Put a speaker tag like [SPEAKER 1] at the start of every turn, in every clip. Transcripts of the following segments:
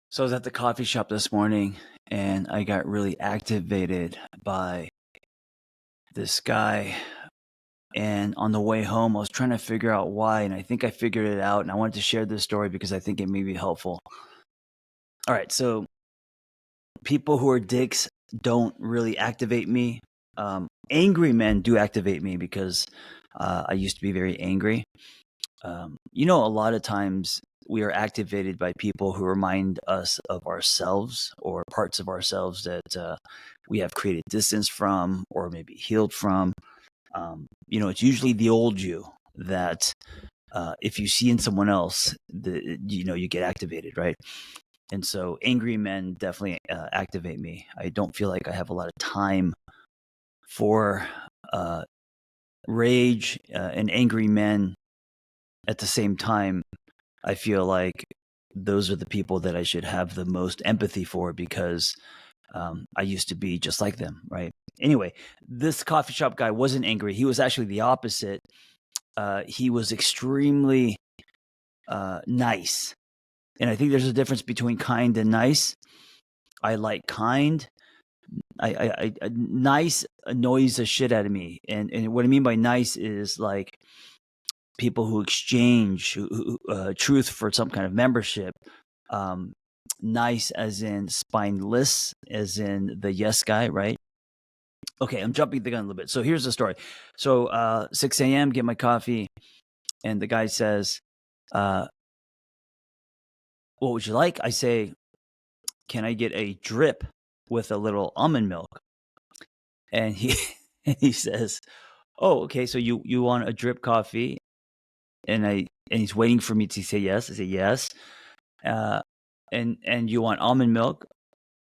[SPEAKER 1] So I was at the coffee shop this morning and I got really activated by this guy. And on the way home, I was trying to figure out why. And I think I figured it out. And I wanted to share this story because I think it may be helpful. All right. So people who are dicks don't really activate me. Angry men do activate me because I used to be very angry. A lot of times we are activated by people who remind us of ourselves or parts of ourselves that we have created distance from or maybe healed from. It's usually the old you that if you see in someone else, you get activated, right? And so angry men definitely activate me. I don't feel like I have a lot of time for rage and angry men. At the same time, I feel like those are the people that I should have the most empathy for because I used to be just like them, right? Anyway, this coffee shop guy wasn't angry. He was actually the opposite. He was extremely nice. And I think there's a difference between kind and nice. I like kind. Nice annoys the shit out of me. And what I mean by nice is like people who exchange truth for some kind of membership. Nice as in spineless, as in the yes guy, right? Okay, I'm jumping the gun a little bit. So here's the story. So 6 a.m., get my coffee, and the guy says, what would you like? I say, can I get a drip with a little almond milk? And he says, oh, okay, so you want a drip coffee? And he's waiting for me to say yes. I say yes. And you want almond milk?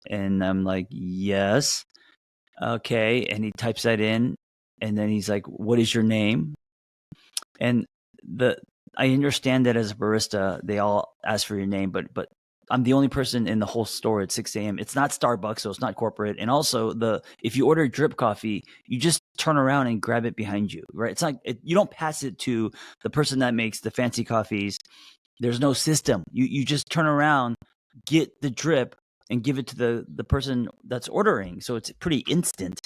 [SPEAKER 1] And I'm like, yes. Okay. And he types that in, and then he's like, what is your name? And I understand that as a barista, they all ask for your name, but I'm the only person in the whole store at 6 a.m. It's not Starbucks, so it's not corporate. And also, if you order drip coffee, you just turn around and grab it behind you, right? It's not you don't pass it to the person that makes the fancy coffees. There's no system. You just turn around, get the drip, and give it to the person that's ordering. So it's pretty instant.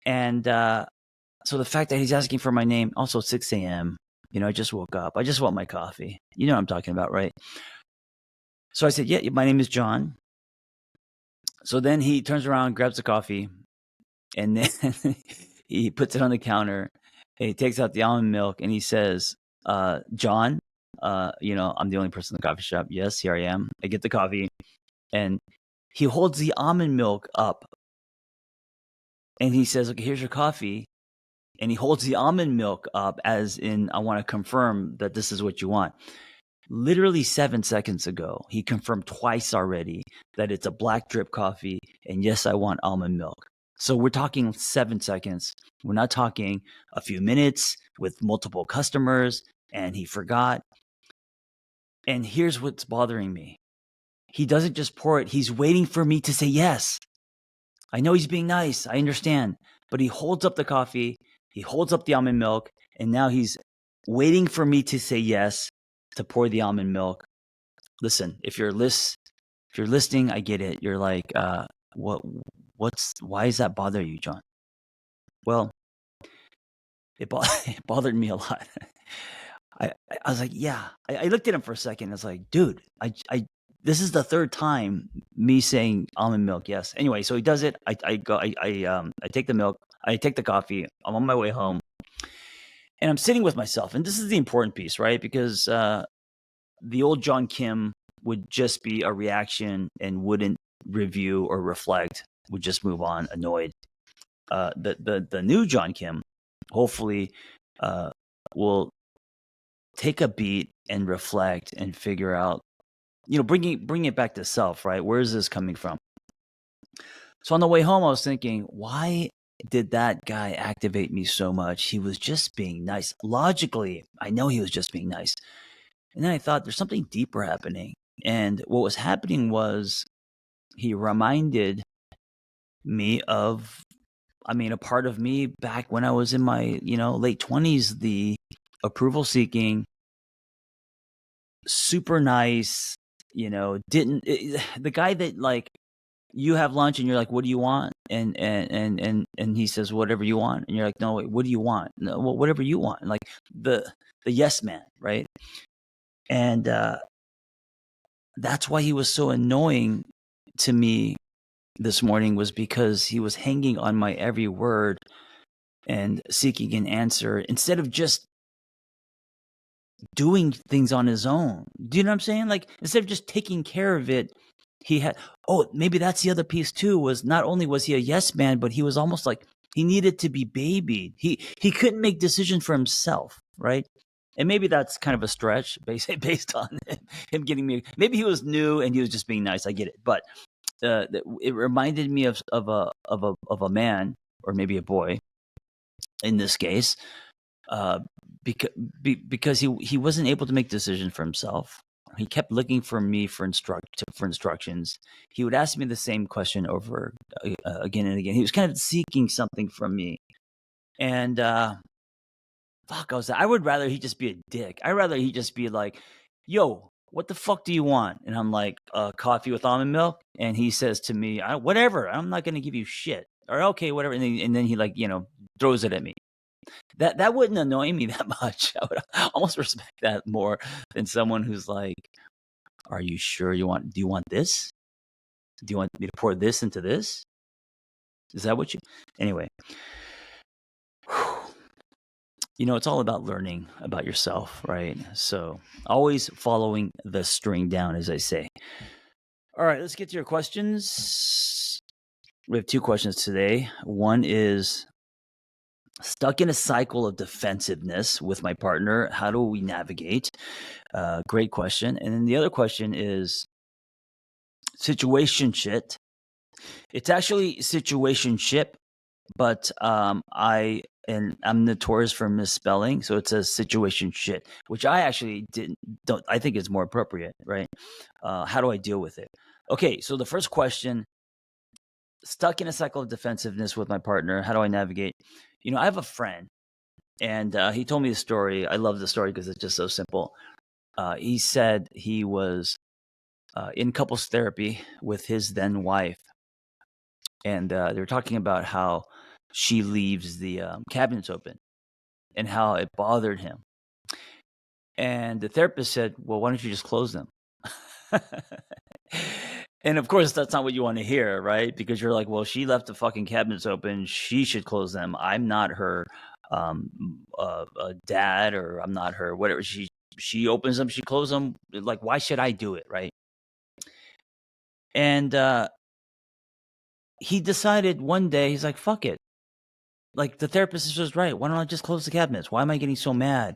[SPEAKER 1] And so the fact that he's asking for my name, also 6 a.m., I just woke up. I just want my coffee. You know what I'm talking about, right? So I said, yeah, my name is John. So then he turns around, grabs the coffee, and then he puts it on the counter. And he takes out the almond milk, and he says, John, I'm the only person in the coffee shop. Yes, here I am. I get the coffee. And he holds the almond milk up. And he says, okay, here's your coffee. And he holds the almond milk up as in, I want to confirm that this is what you want. Literally 7 seconds ago, he confirmed twice already that it's a black drip coffee. And yes, I want almond milk. So we're talking 7 seconds. We're not talking a few minutes with multiple customers. And he forgot. And here's what's bothering me. He doesn't just pour it. He's waiting for me to say yes. I know he's being nice. I understand. But he holds up the coffee. He holds up the almond milk. And now he's waiting for me to say yes to pour the almond milk. Listen, if you're listening, I get it. You're like, why does that bother you, John? Well, it bothered me a lot. I was like, yeah. I looked at him for a second. I was like, dude, this is the third time me saying almond milk. Yes. Anyway, so he does it. I take the milk. I take the coffee. I'm on my way home, and I'm sitting with myself. And this is the important piece, right? Because the old John Kim would just be a reaction and wouldn't review or reflect. Would just move on, annoyed. The new John Kim, hopefully, will take a beat and reflect and figure out, bring it back to self, right? Where is this coming from? So on the way home, I was thinking, why did that guy activate me so much? He was just being nice. Logically, I know he was just being nice. And then I thought there's something deeper happening. And what was happening was he reminded me of, a part of me back when I was in my, late 20s, the approval seeking, super nice, the guy that like you have lunch and you're like, what do you want? And he says, whatever you want. And you're like, no, wait, what do you want? No, well, whatever you want. And like the yes man, right? And that's why he was so annoying to me this morning, was because he was hanging on my every word and seeking an answer instead of just doing things on his own. Do you know what I'm saying? Like, instead of just taking care of it, he had, maybe that's the other piece too, was not only was he a yes man, but he was almost like he needed to be babied. He couldn't make decisions for himself, right? And maybe that's kind of a stretch based on him getting me. Maybe he was new and he was just being nice. I get it, but it reminded me of a man, or maybe a boy in this case, because he wasn't able to make decisions for himself. He kept looking for me for instructions. He would ask me the same question over again and again. He was kind of seeking something from me, and I would rather he just be a dick. I'd rather he just be like, "Yo, what the fuck do you want?" And I'm like, "Coffee with almond milk." And he says to me, "Whatever. I'm not going to give you shit." Or okay, whatever. And then he like throws it at me. That wouldn't annoy me that much. I would almost respect that more than someone who's like, "Are you sure do you want this? Do you want me to pour this into this? Is that what you?" Anyway, it's all about learning about yourself, right? So always following the string down, as I say. All right, let's get to your questions. We have 2 questions today. One is, stuck in a cycle of defensiveness with my partner. How do we navigate? Great question. And then the other question is situationship. It's actually situationship, but I'm notorious for misspelling, so it says situationship, which I actually don't. I think it's more appropriate, right? How do I deal with it? Okay, so the first question: stuck in a cycle of defensiveness with my partner. How do I navigate? I have a friend, and he told me a story. I love the story because it's just so simple. He said he was in couples therapy with his then wife, and they were talking about how she leaves the cabinets open and how it bothered him. And the therapist said, "Well, why don't you just close them?" And of course, that's not what you want to hear, right? Because you're like, well, she left the fucking cabinets open. She should close them. I'm not her dad, or I'm not her whatever. She opens them, she closes them. Like, why should I do it, right? And he decided one day, he's like, fuck it. Like, the therapist was right. Why don't I just close the cabinets? Why am I getting so mad?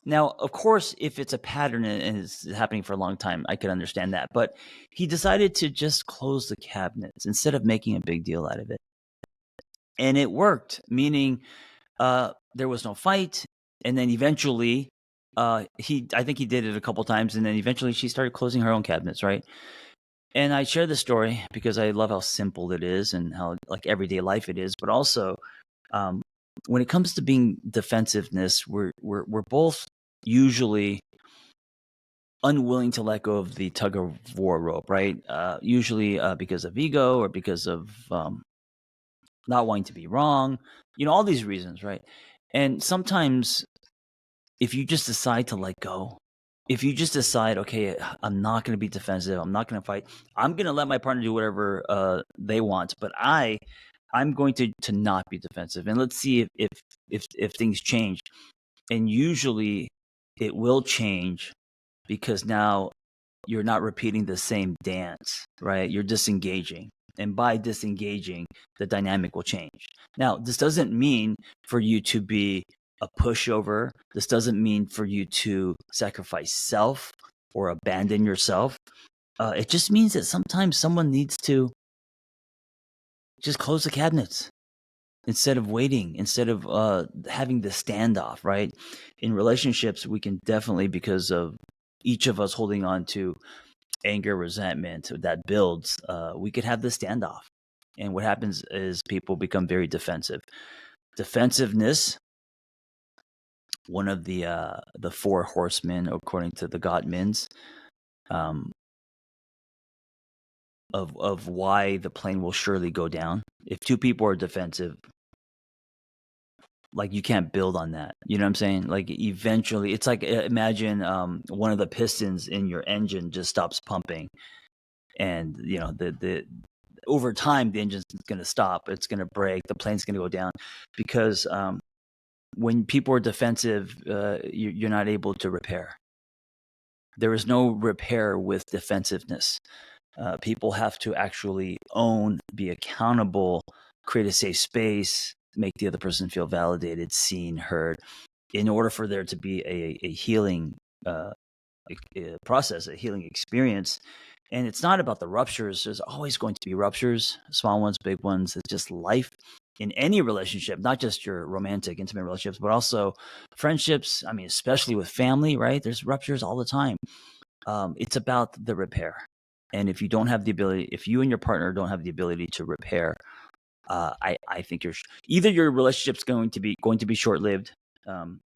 [SPEAKER 1] Now, of course, if it's a pattern and it's happening for a long time, I could understand that. But he decided to just close the cabinets instead of making a big deal out of it. And it worked, meaning there was no fight. And then eventually, I think he did it a couple times. And then eventually she started closing her own cabinets, right? And I share this story because I love how simple it is and how like everyday life it is. But also, when it comes to being defensiveness, we're both usually unwilling to let go of the tug of war rope, right? Usually because of ego, or because of not wanting to be wrong, all these reasons, right? And sometimes if you just decide to let go, if you just decide, okay, I'm not going to be defensive, I'm not going to fight, I'm going to let my partner do whatever they want, but I'm going to not be defensive, and let's see if things change. And usually it will change, because now you're not repeating the same dance, right? You're disengaging. And by disengaging, the dynamic will change. Now, this doesn't mean for you to be a pushover. This doesn't mean for you to sacrifice self or abandon yourself. It just means that sometimes someone needs to just close the cabinets instead of waiting, instead of having the standoff, right? In relationships, we can definitely, because of each of us holding on to anger, resentment that builds, we could have the standoff. And what happens is people become very defensive. Defensiveness, one of the 4 horsemen, according to the Gottmans, of why the plane will surely go down. If two people are defensive, like you can't build on that. You know what I'm saying? Like eventually, it's like imagine one of the pistons in your engine just stops pumping, and the over time the engine's going to stop. It's going to break. The plane's going to go down because when people are defensive, you're not able to repair. There is no repair with defensiveness. People have to actually own, be accountable, create a safe space, make the other person feel validated, seen, heard, in order for there to be a healing process, a healing experience. And it's not about the ruptures. There's always going to be ruptures, small ones, big ones. It's just life in any relationship, not just your romantic, intimate relationships, but also friendships. I mean, especially with family, right? There's ruptures all the time. It's about the repair. And if you don't have the ability, if you and your partner don't have the ability to repair, I think either your relationship's going to be short lived,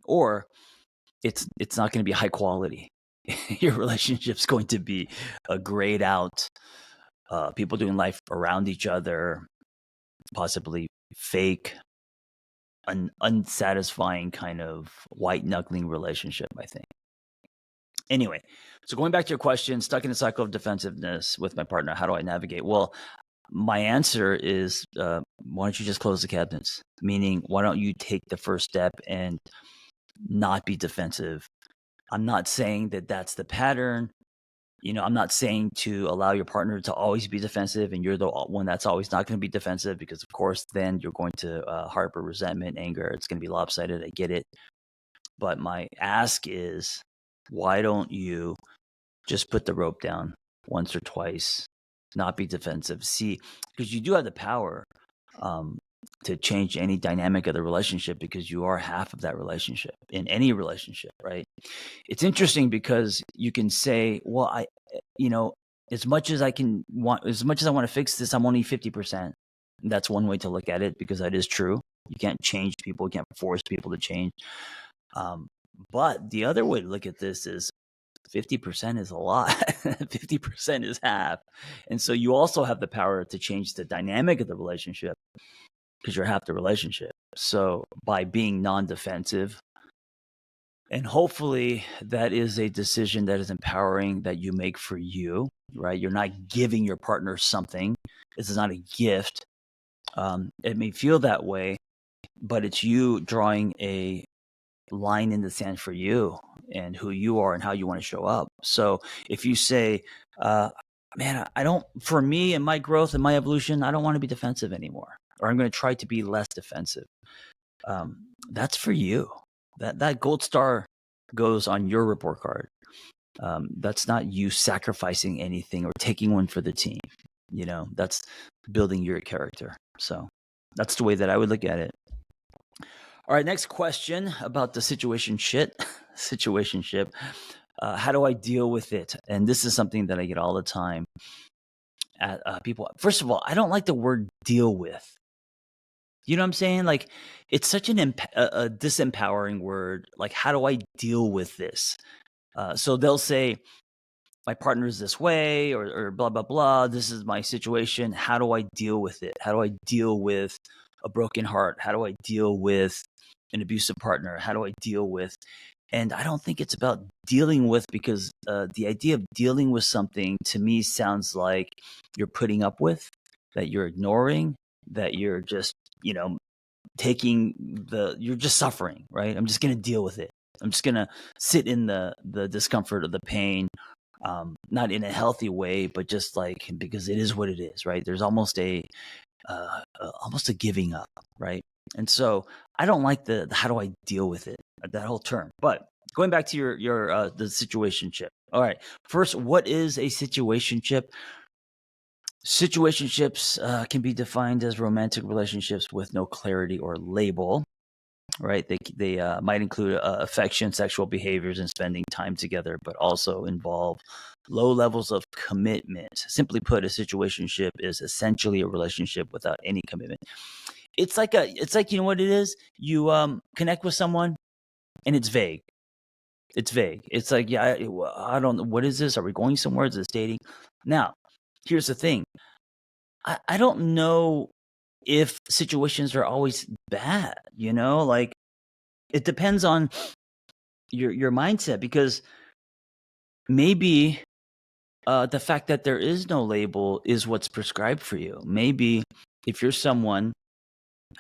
[SPEAKER 1] or it's not going to be high quality. Your relationship's going to be a grayed out, people doing life around each other, possibly fake, unsatisfying kind of white knuckling relationship, I think. Anyway, so going back to your question, stuck in a cycle of defensiveness with my partner, how do I navigate? Well, my answer is, why don't you just close the cabinets? Meaning, why don't you take the first step and not be defensive? I'm not saying that that's the pattern. I'm not saying to allow your partner to always be defensive and you're the one that's always not going to be defensive, because of course, then you're going to harbor resentment, anger. It's going to be lopsided. I get it. But my ask is, why don't you just put the rope down once or twice, not be defensive? See, because you do have the power to change any dynamic of the relationship, because you are half of that relationship in any relationship, right? It's interesting because you can say, well, as much as I want to fix this, I'm only 50%. That's one way to look at it, because that is true. You can't change people. You can't force people to change. But the other way to look at this is 50% is a lot. 50% is half. And so you also have the power to change the dynamic of the relationship, because you're half the relationship. So by being non-defensive, and hopefully that is a decision that is empowering, that you make for you, right? You're not giving your partner something. This is not a gift. It may feel that way, but it's you drawing a line in the sand for you and who you are and how you want to show up. So if you say, man, for me and my growth and my evolution, I don't want to be defensive anymore, or I'm going to try to be less defensive. That's for you. That gold star goes on your report card. That's not you sacrificing anything or taking one for the team. That's building your character. So that's the way that I would look at it. All right, next question about the situationship. How do I deal with it? And this is something that I get all the time at people. First of all, I don't like the word deal with. You know what I'm saying? Like, it's such a disempowering word. Like, how do I deal with this? So they'll say, my partner is this way, or blah, blah, blah. This is my situation. How do I deal with it? How do I deal with a broken heart? How do I deal with an abusive partner? How do I deal with? And I don't think it's about dealing with, because the idea of dealing with something to me sounds like you're putting up with, that you're ignoring, that you're just, you're just suffering, right? I'm just going to deal with it. I'm just going to sit in the discomfort of the pain, not in a healthy way, but just like, because it is what it is, right? There's almost a giving up, right? And so I don't like the how do I deal with it, that whole term. But going back to your the situationship. All right. First, what is a situationship? Situationships can be defined as romantic relationships with no clarity or label, right? They might include affection, sexual behaviors, and spending time together, but also involve low levels of commitment. Simply put, a situationship is essentially a relationship without any commitment. It's like you know what it is? You connect with someone and it's vague. It's vague. It's like, yeah, I don't know. What is this? Are we going somewhere? Is this dating? Now, here's the thing. I don't know if situations are always bad, like it depends on your mindset, because maybe the fact that there is no label is what's prescribed for you. Maybe if you're someone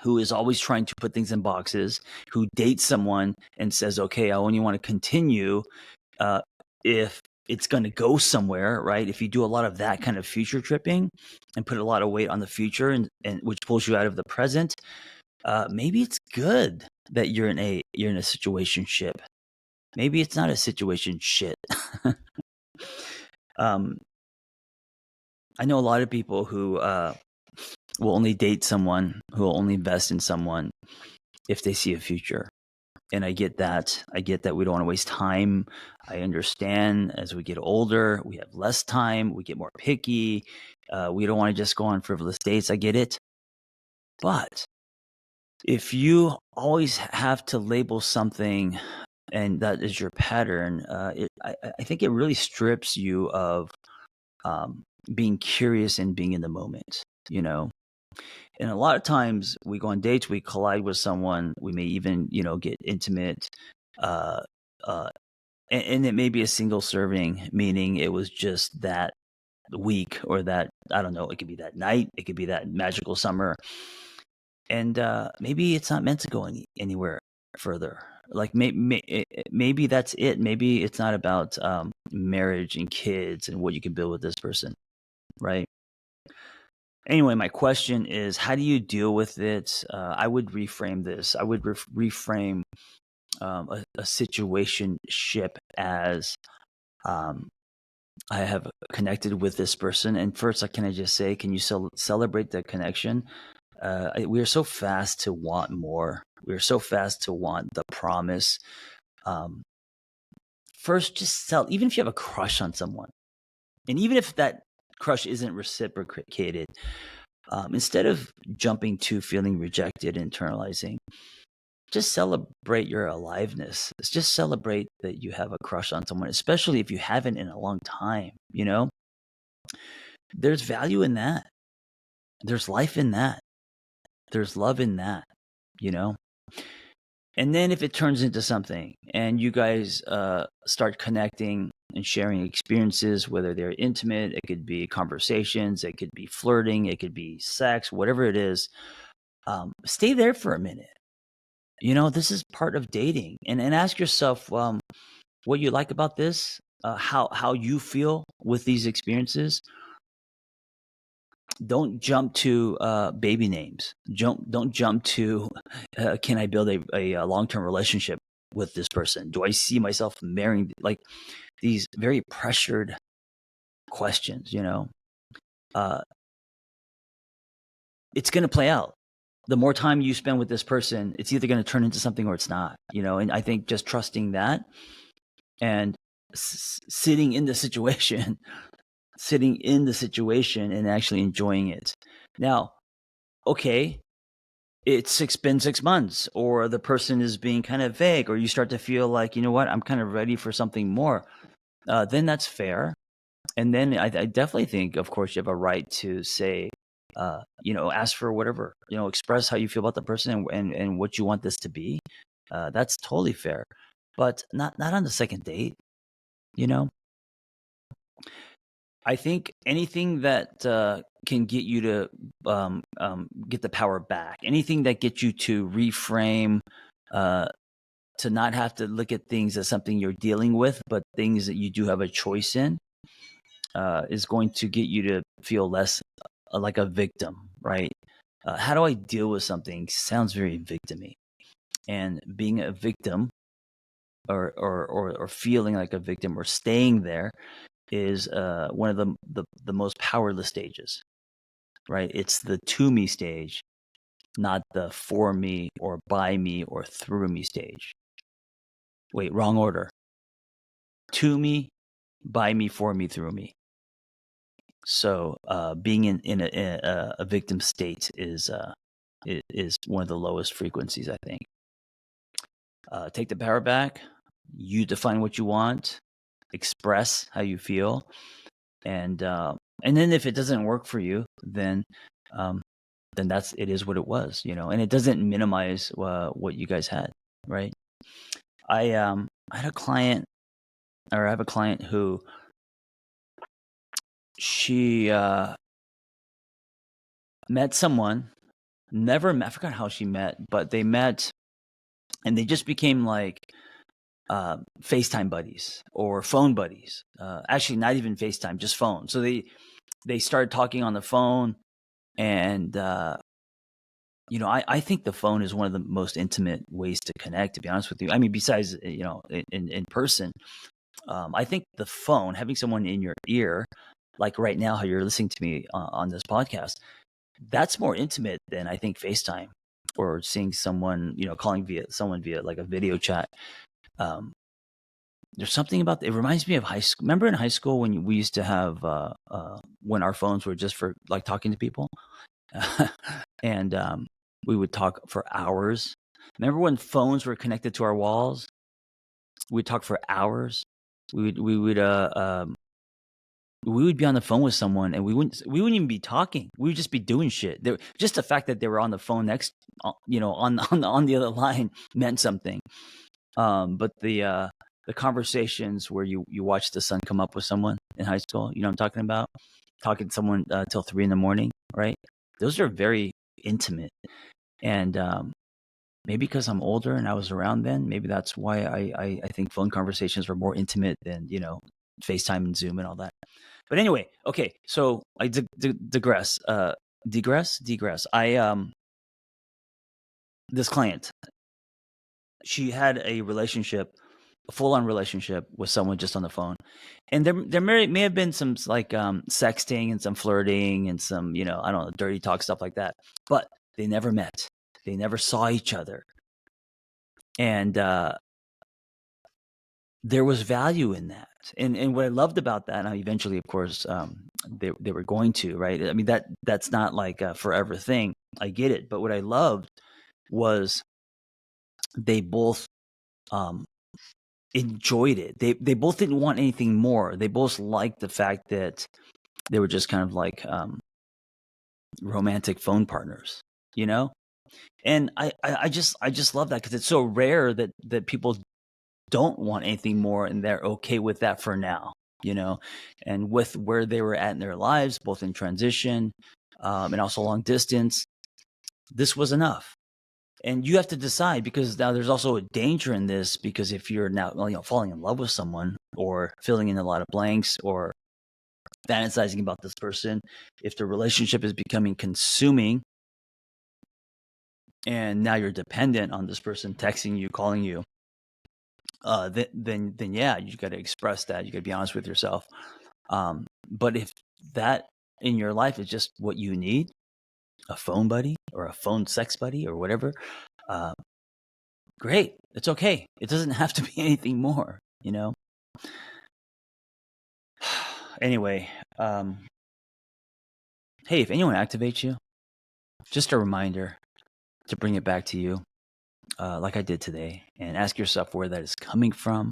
[SPEAKER 1] who is always trying to put things in boxes, who dates someone and says, okay, I only want to continue if it's going to go somewhere, right? If you do a lot of that kind of future tripping and put a lot of weight on the future, and which pulls you out of the present, maybe it's good that you're in a situationship. Maybe it's not a situation shit. I know a lot of people who will only date someone, who will only invest in someone if they see a future. And I get that. I get that we don't want to waste time. I understand as we get older, we have less time, we get more picky. We don't want to just go on frivolous dates. I get it. But if you always have to label something and that is your pattern, I think it really strips you of being curious and being in the moment, And a lot of times we go on dates, we collide with someone, we may even, get intimate, uh, and it may be a single serving, meaning it was just that week or that, I don't know, it could be that night, it could be that magical summer. And maybe it's not meant to go anywhere further. Like maybe that's it. Maybe it's not about marriage and kids and what you can build with this person, right? Anyway, my question is, how do you deal with it? I would reframe this. I would reframe a situationship as I have connected with this person. And first, can I just say, can you celebrate the connection? We are so fast to want more. We are so fast to want the promise. First, just even if you have a crush on someone, and even if that crush isn't reciprocated, instead of jumping to feeling rejected, internalizing, just celebrate your aliveness. Just celebrate that you have a crush on someone, especially if you haven't in a long time. There's value in that. There's life in that. There's love in that. And then if it turns into something and you guys start connecting and sharing experiences, whether they're intimate, it could be conversations, it could be flirting, it could be sex, whatever it is, stay there for a minute. This is part of dating, and ask yourself what you like about this, how you feel with these experiences. Don't jump to baby names. Don't jump to can I build a long-term relationship with this person? Do I see myself marrying? Like these very pressured questions. It's going to play out. The more time you spend with this person, it's either going to turn into something or it's not. And I think just trusting that and sitting in the situation and actually enjoying it. Now, okay, it's been 6 months, or the person is being kind of vague, or you start to feel like, you know what, I'm kind of ready for something more. Then that's fair. And then I definitely think, of course, you have a right to say, ask for whatever, express how you feel about the person and what you want this to be. That's totally fair, but not on the second date. I think anything that can get you to get the power back, anything that gets you to reframe, to not have to look at things as something you're dealing with, but things that you do have a choice in, is going to get you to feel less like a victim, right? How do I deal with something? Sounds very victim-y. And being a victim or feeling like a victim or staying there is one of the most powerless stages, right? It's the to me stage, not the for me or by me or through me stage. Wait, wrong order. To me, by me, for me, through me. So being in a victim state is one of the lowest frequencies, I think. Take the power back. You define what you want, express how you feel, and then if it doesn't work for you, then it is what it was, and it doesn't minimize what you guys had, right? I had a client, or I have a client who she met someone, never met, I forgot how she met, but they met and they just became like FaceTime buddies or phone buddies. Actually, not even FaceTime, just phone. So they started talking on the phone, and I think the phone is one of the most intimate ways to connect. To be honest with you, I mean, besides in person, I think the phone, having someone in your ear, like right now, how you're listening to me on this podcast, that's more intimate than I think FaceTime or seeing someone, calling via like a video chat. There's something about it reminds me of high school. Remember in high school when we used to have when our phones were just for like talking to people, and we would talk for hours. Remember when phones were connected to our walls? We'd talk for hours. We would be on the phone with someone, and we wouldn't even be talking. We would just be doing shit. Just the fact that they were on the phone next, on the other line meant something. But the conversations where you watch the sun come up with someone in high school, you know what I'm talking about? Talking to someone till 3 a.m, right? Those are very intimate. And maybe because I'm older and I was around then, maybe that's why I think phone conversations were more intimate than, FaceTime and Zoom and all that. But anyway, okay, so I digress. Digress. This client, she had a full-on relationship with someone just on the phone, and there may have been some like sexting and some flirting and some I don't know, dirty talk, stuff like that. But they never met. They never saw each other, and there was value in that. And what I loved about that, and eventually, of course, they were going to, right? I mean, that's not like a forever thing. I get it. But what I loved was they both enjoyed it. They both didn't want anything more. They both liked the fact that they were just kind of like romantic phone partners, And I just love that because it's so rare that people don't want anything more and they're okay with that for now, and with where they were at in their lives, both in transition and also long distance, this was enough. And you have to decide, because now there's also a danger in this, because if you're now falling in love with someone or filling in a lot of blanks or fantasizing about this person, if the relationship is becoming consuming and now you're dependent on this person texting you, calling you, then yeah, you got to express that. You got to be honest with yourself. But if that in your life is just what you need, a phone buddy or a phone sex buddy or whatever, great. It's okay. It doesn't have to be anything more, Anyway, hey, if anyone activates you, just a reminder to bring it back to you, like I did today, and ask yourself where that is coming from,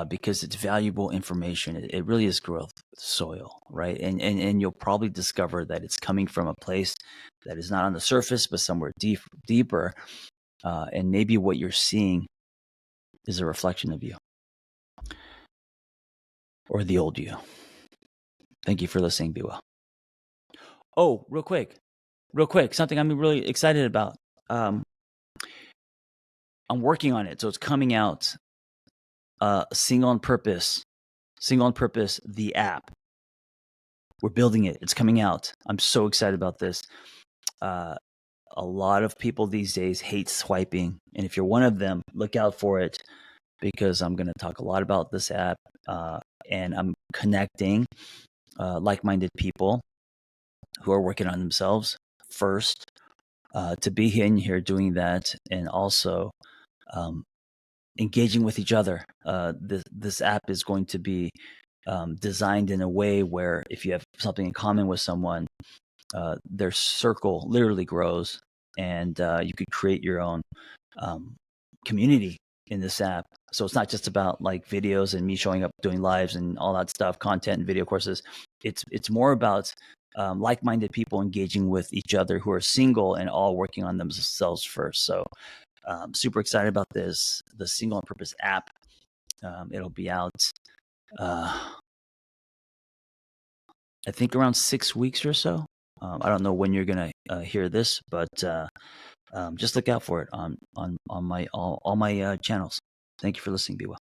[SPEAKER 1] because it's valuable information. It really is growth soil, right? And you'll probably discover that it's coming from a place that is not on the surface, but somewhere deeper. And maybe what you're seeing is a reflection of you or the old you. Thank you for listening. Be well. Oh, real quick, something I'm really excited about. I'm working on it, so it's coming out. Single on Purpose, the app. We're building it. It's coming out. I'm so excited about this. A lot of people these days hate swiping, and if you're one of them, look out for it, because I'm going to talk a lot about this app, and I'm connecting like-minded people who are working on themselves first, to be in here doing that, and also engaging with each other. This app is going to be designed in a way where if you have something in common with someone, their circle literally grows, and you could create your own community in this app So it's not just about like videos and me showing up doing lives and all that stuff, content and video courses. It's more about like-minded people engaging with each other who are single and all working on themselves first. So super excited about this, the Single on Purpose app. It'll be out, I think around 6 weeks or so. I don't know when you're gonna hear this, but just look out for it on my all my channels. Thank you for listening. Be well.